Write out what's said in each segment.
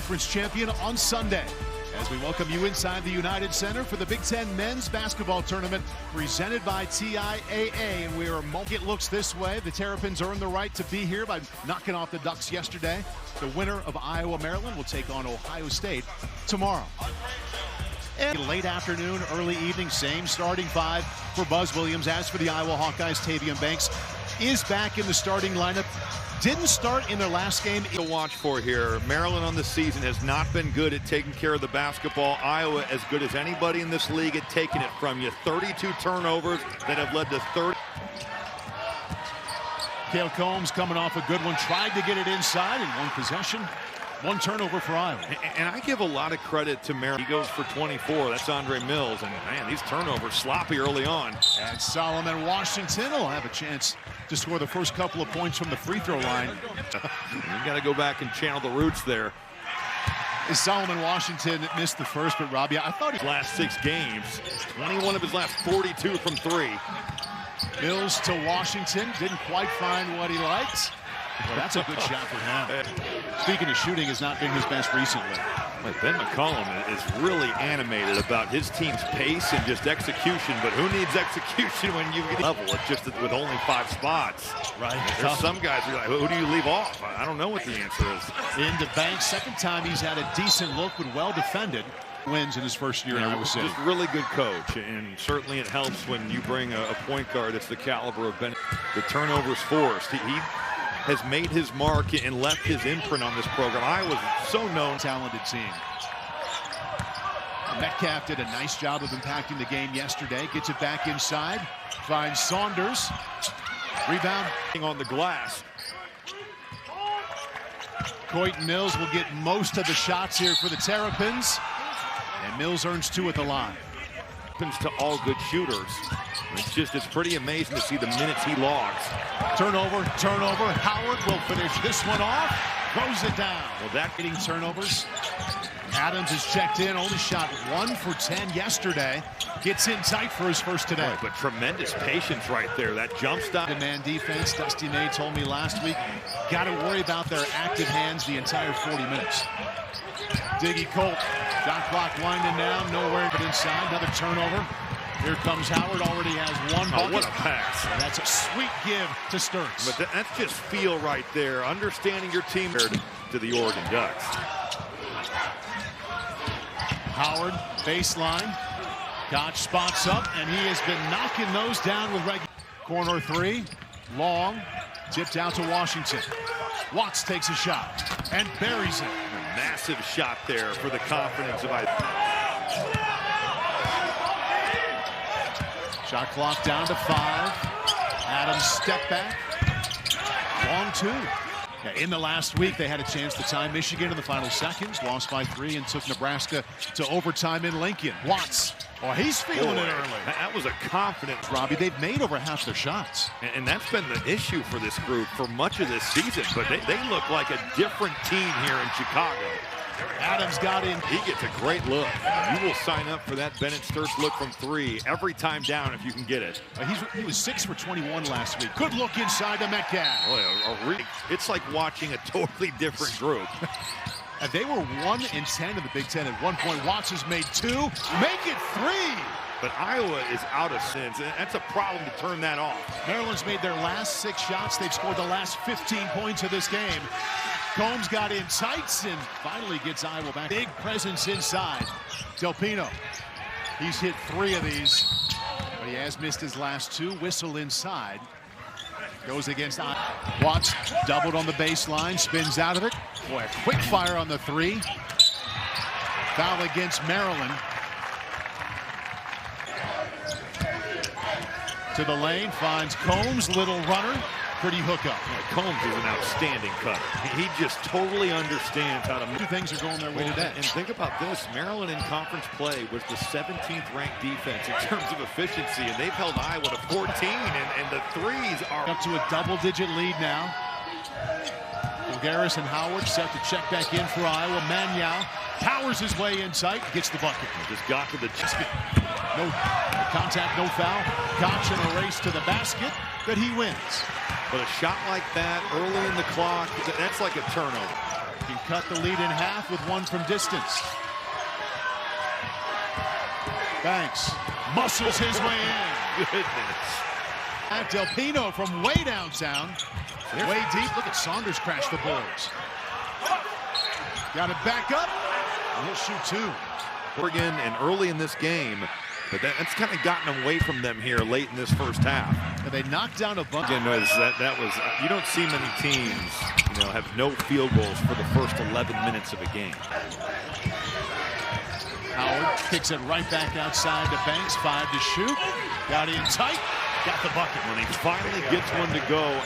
conference champion on Sunday. As we welcome you inside the United Center for the Big Ten Men's Basketball Tournament presented by TIAA. And we are it looks this way. The Terrapins earned the right to be here by knocking off the Ducks yesterday. The winner of Iowa-Maryland will take on Ohio State tomorrow. And late afternoon, early evening, same starting five for Buzz Williams. As for the Iowa Hawkeyes, Tavian Banks is back in the starting lineup. Didn't start in their last game. To watch for here. Maryland on the season has not been good at taking care of the basketball. Iowa as good as anybody in this league at taking it from you. 32 turnovers that have led to 30. Cale Combs coming off a good one. Tried to get it inside in one possession. One turnover for Iowa. And I give a lot of credit to Maryland. He goes for 24. That's Andre Mills. And man, these turnovers sloppy early on. And Solomon Washington will have a chance to score the first couple of points from the free throw line. You got to go back and channel the roots there. Solomon Washington missed the first, but Robbie, I thought he last 6 games, 21 of his last 42 from 3. Mills to Washington, didn't quite find what he liked. Well, that's a good shot for him. Speaking of shooting, has not been his best recently. Ben McCollum is really animated about his team's pace and just execution, but who needs execution when you get level? It's just with only 5 spots. Right. There's some guys who are like, who do you leave off? I don't know what the answer is. Into Banks, second time he's had a decent look when well defended. Wins in his first year in Iowa City. Just really good coach, and certainly it helps when you bring a point guard that's the caliber of Ben. The turnovers forced. He has made his mark and left his imprint on this program. Iowa's so known. Talented team. Metcalf did a nice job of impacting the game yesterday. Gets it back inside. Finds Saunders. Rebound. On the glass. Coyton Mills will get most of the shots here for the Terrapins. And Mills earns 2 at the line. Happens to all good shooters. It's pretty amazing to see the minutes he logs. Turnover. Howard will finish this one off. Throws it down. Well, that getting turnovers. Adams is checked in. Only shot 1 for 10 yesterday. Gets in tight for his first today. Right, but tremendous patience right there. That jump stop. Man defense. Dusty May told me last week, got to worry about their active hands the entire 40 minutes. Diggy Colt. Shot clock winding down. Nowhere but inside. Another turnover. Here comes Howard, already has 1 bucket. Oh, what a pass. And that's a sweet give to Sturts. But that's just feel right there. Understanding your team to the Oregon Ducks. Howard, baseline. Koch spots up, and he has been knocking those down with regular. Corner 3, long, tipped out to Washington. Watts takes a shot and buries it. A massive shot there for the confidence of Shot clock down to 5. Adams step back. Long 2. Yeah, in the last week, they had a chance to tie Michigan in the final seconds. Lost by 3 and took Nebraska to overtime in Lincoln. Watts. Oh, he's feeling it early. That was a confidence. Robbie, they've made over half their shots. And that's been the issue for this group for much of this season. But they look like a different team here in Chicago. Adams got in. He gets a great look. You will sign up for that Bennett Sturts look from 3 every time down if you can get it. He was 6 for 21 last week. Good look inside to Metcalf. Boy, it's like watching a totally different group. And they were 1-10 in the Big Ten at one point. Watts has made 2. Make it 3. But Iowa is out of sense. That's a problem to turn that off. Maryland's made their last 6 shots. They've scored the last 15 points of this game. Combs got in tights and finally gets Iowa back. Big presence inside. Del Pino. He's hit 3 of these, but he has missed his last 2. Whistle inside. Goes against Iowa. Watts doubled on the baseline, spins out of it. Boy, a quick fire on the 3. Foul against Maryland. To the lane, finds Combs, little runner. Pretty hookup. Yeah, Combs is an outstanding cutter. He just totally understands how to move. 2 things are going their way today. And think about this. Maryland in conference play was the 17th ranked defense in terms of efficiency, and they've held Iowa to 14, and the 3s are up to a double-digit lead now. Garris and Howard set to check back in for Iowa. Manyao powers his way in sight, gets the bucket. Just got to the no contact, no foul. Koch in a race to the basket, but he wins. But a shot like that early in the clock, that's like a turnover. Can cut the lead in half with one from distance. Banks muscles his way in. Goodness. At Del Pino from way downtown. Way deep. Look at Saunders crash the boards. Got it back up. And he'll shoot two. Oregon and early in this game, but that's kind of gotten away from them here late in this first half. And they knocked down a bunch. Again, that was you don't see many teams, have no field goals for the first 11 minutes of a game. Howard kicks it right back outside to Banks. 5 to shoot. Got in tight. Got the bucket. When he finally gets one to go.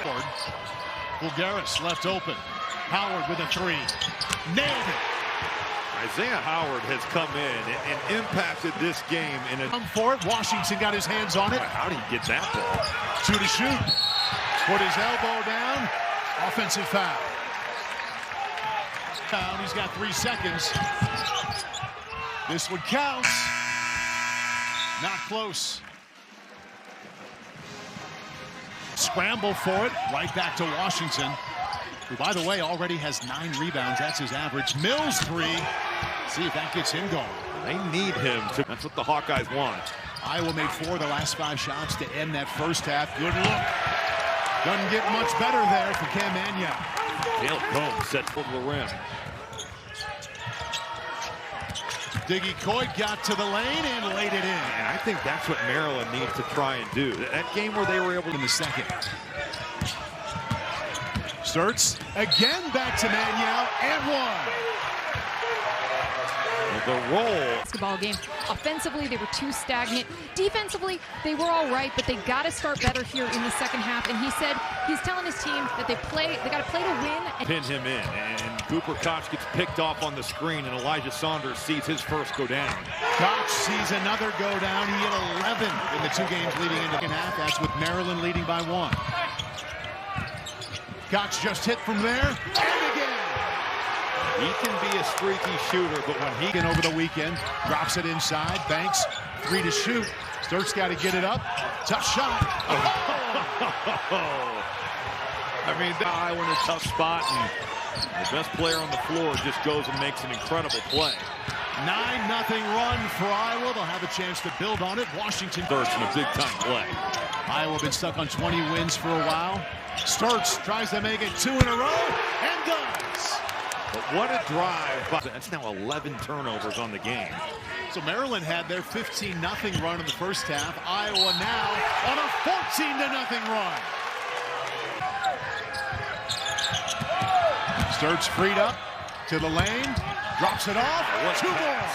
Bulgaris left open. Howard with a 3. Nailed it. Isaiah Howard has come in and impacted this game in a... Come for it. Washington got his hands on it. How did he get that ball? 2 to shoot. Put his elbow down. Offensive foul. He's got 3 seconds. This one counts. Not close. Scramble for it. Right back to Washington, who, by the way, already has 9 rebounds. That's his average. Mills 3. See if that gets him going. They need him to. That's what the Hawkeyes want. Iowa made 4 of the last 5 shots to end that first half. Good look. Doesn't get much better there for Cam Mannion. Dale Combs set for the rim. Diggy Coit got to the lane and laid it in. And I think that's what Maryland needs to try and do. That game where they were able to... In the second. Sturts again back to Mannion and 1. The roll. Basketball game. Offensively, they were too stagnant. Defensively, they were all right, but they got to start better here in the second half. And he said he's telling his team that they got to play to win. Pin him in, and Cooper Koch gets picked off on the screen, and Elijah Saunders sees his first go down. Koch sees another go down. He hit 11 in the 2 games leading into the second half. That's with Maryland leading by 1. Koch just hit from there, and again. He can be a streaky shooter, but when he over the weekend, drops it inside. Banks 3 to shoot. Sturt's got to get it up. Tough shot. I mean, Iowa in a tough spot, and the best player on the floor just goes and makes an incredible play. 9-0 run for Iowa. They'll have a chance to build on it. Washington Sturts in a big-time play. Iowa been stuck on 20 wins for a while. Sturts tries to make it 2 in a row and does. But what a drive. That's now 11 turnovers on the game. So Maryland had their 15-0 run in the first half. Iowa now on a 14-0 run. Sturts freed up to the lane. Drops it off. 2 more.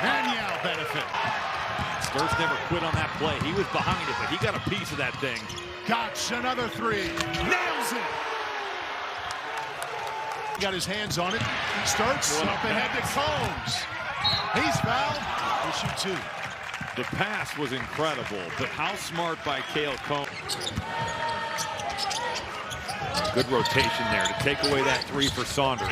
Mannion benefit. Sturts never quit on that play. He was behind it, but he got a piece of that thing. Koch, another 3. Nails it. Got his hands on it. Sturts up ahead to Combs. He's fouled. He'll shoot 2. The pass was incredible, but how smart by Cale Combs. Good rotation there to take away that 3 for Saunders.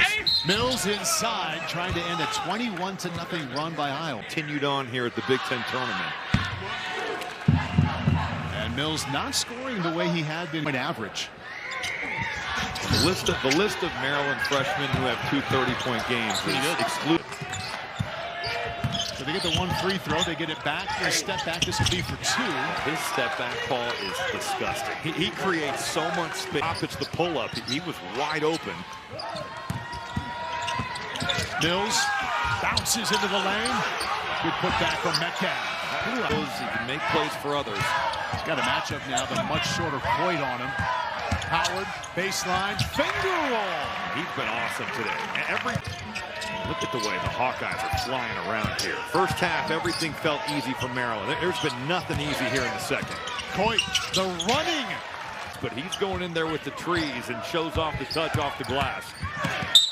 Mills inside, trying to end a 21-0 run by Iowa. Continued on here at the Big Ten tournament. And Mills not scoring the way he had been at average. The list of Maryland freshmen who have 2 30-point games is excluded. So they get the 1 free throw, they get it back, they step back, this will be for 2. His step back call is disgusting. He creates so much space. It's the pull-up. He was wide open. Mills bounces into the lane. Good putback from Metcalf. He can make plays for others. He's got a matchup now, the much shorter Coit on him. Howard, baseline, finger roll. He's been awesome today. Look at the way the Hawkeyes are flying around here. First half, everything felt easy for Maryland. There's been nothing easy here in the second. Coit, the running. But he's going in there with the trees and shows off the touch off the glass.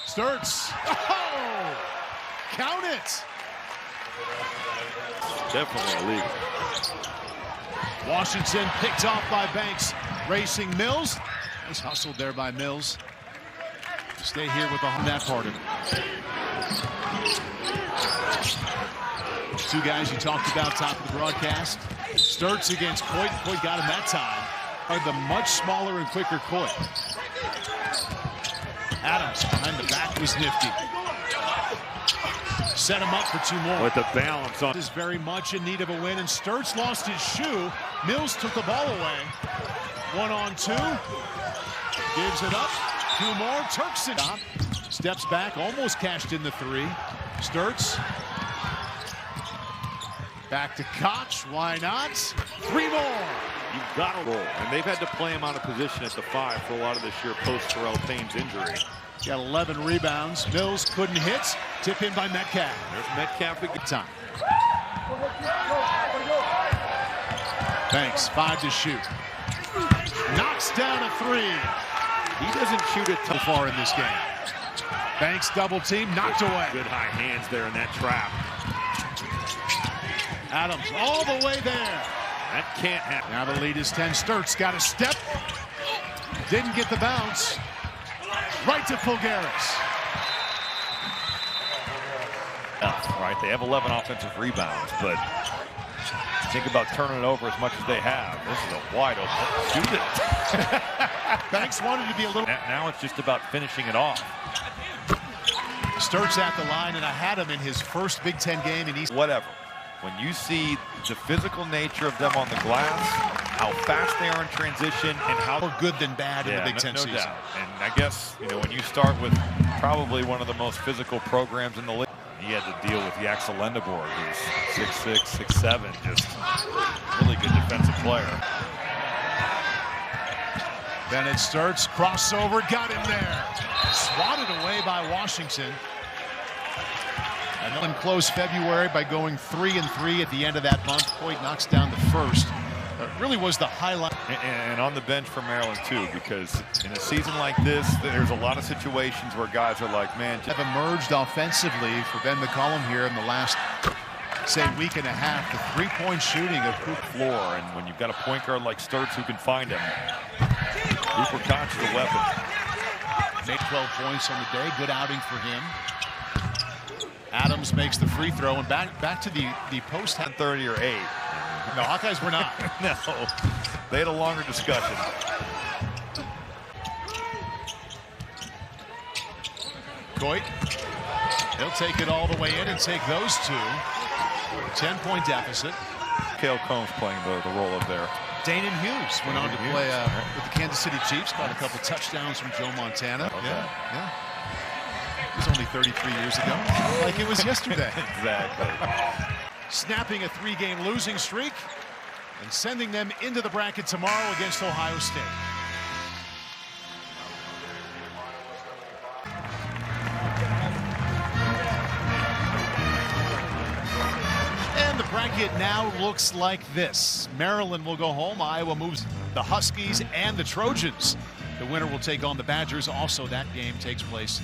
Sturts. Oh! Count it. Definitely illegal. Washington picked off by Banks. Racing Mills. Nice hustled there by Mills. Stay here with that part of it. 2 guys you talked about top of the broadcast. Sturts against Coit. Coit got him that time. Are the much smaller and quicker Coit. Adams behind the back was nifty. Set him up for two more. With the balance on. Is very much in need of a win, and Sturts lost his shoe. Mills took the ball away. 1-on-2. Gives it up. Two more. Turkson steps back, almost cashed in the three. Sturts. Back to Koch. Why not? Three more. You've got to roll. And they've had to play him out of position at the 5 for a lot of this year post-Terrell Payne's injury. Got 11 rebounds. Mills couldn't hit. Tip in by Metcalf. There's Metcalf at good time. Banks, 5 to shoot. Knocks down a 3. He doesn't shoot it So far in this game. Banks double team, knocked away. Good high hands there in that trap. Adams all the way there. That can't happen. Now the lead is 10. Sturts got a step. Didn't get the bounce. Right to Fulgaris. Right, they have 11 offensive rebounds, but think about turning it over as much as they have. This is a wide open. Shoot it. Banks wanted to be a little. Now it's just about finishing it off. Sturts at the line, and I had him in his first Big Ten game in East. Whatever. When you see the physical nature of them on the glass, how fast they are in transition, and how more good than bad in the Big Ten season. Doubt. And I guess, you know, when you start with probably one of the most physical programs in the league, he had to deal with Yaxel Lendeborg, who's 6'6", 6'7", just really good defensive player. Bennett Sturts, crossover, got him there. Swatted away by Washington. And in close February by going 3-3 at the end of that month. Hoyt knocks down the first. It really was the highlight. And on the bench for Maryland, too, because in a season like this, there's a lot of situations where guys are like, man. Have emerged offensively for Ben McCollum here in the last, say, week and a half. The three-point shooting of Cooper floor. And when you've got a point guard like Sturts who can find him, Cooper Koch is a weapon. Made 12 points on the day. Good outing for him. Adams makes the free throw, and back to the post. 10-30 or 8. No, Hawkeyes were not. No, they had a longer discussion. Coit, he'll take it all the way in and take those two. 10-point deficit. Cale Combs playing the role of there. Danon Hughes went on to play with the Kansas City Chiefs. Got a couple touchdowns from Joe Montana. Okay. Yeah. It was only 33 years ago. Like it was yesterday. Exactly. Snapping a 3-game losing streak and sending them into the bracket tomorrow against Ohio State. And the bracket now looks like this. Maryland will go home. Iowa moves the Huskies and the Trojans. The winner will take on the Badgers. Also, that game takes place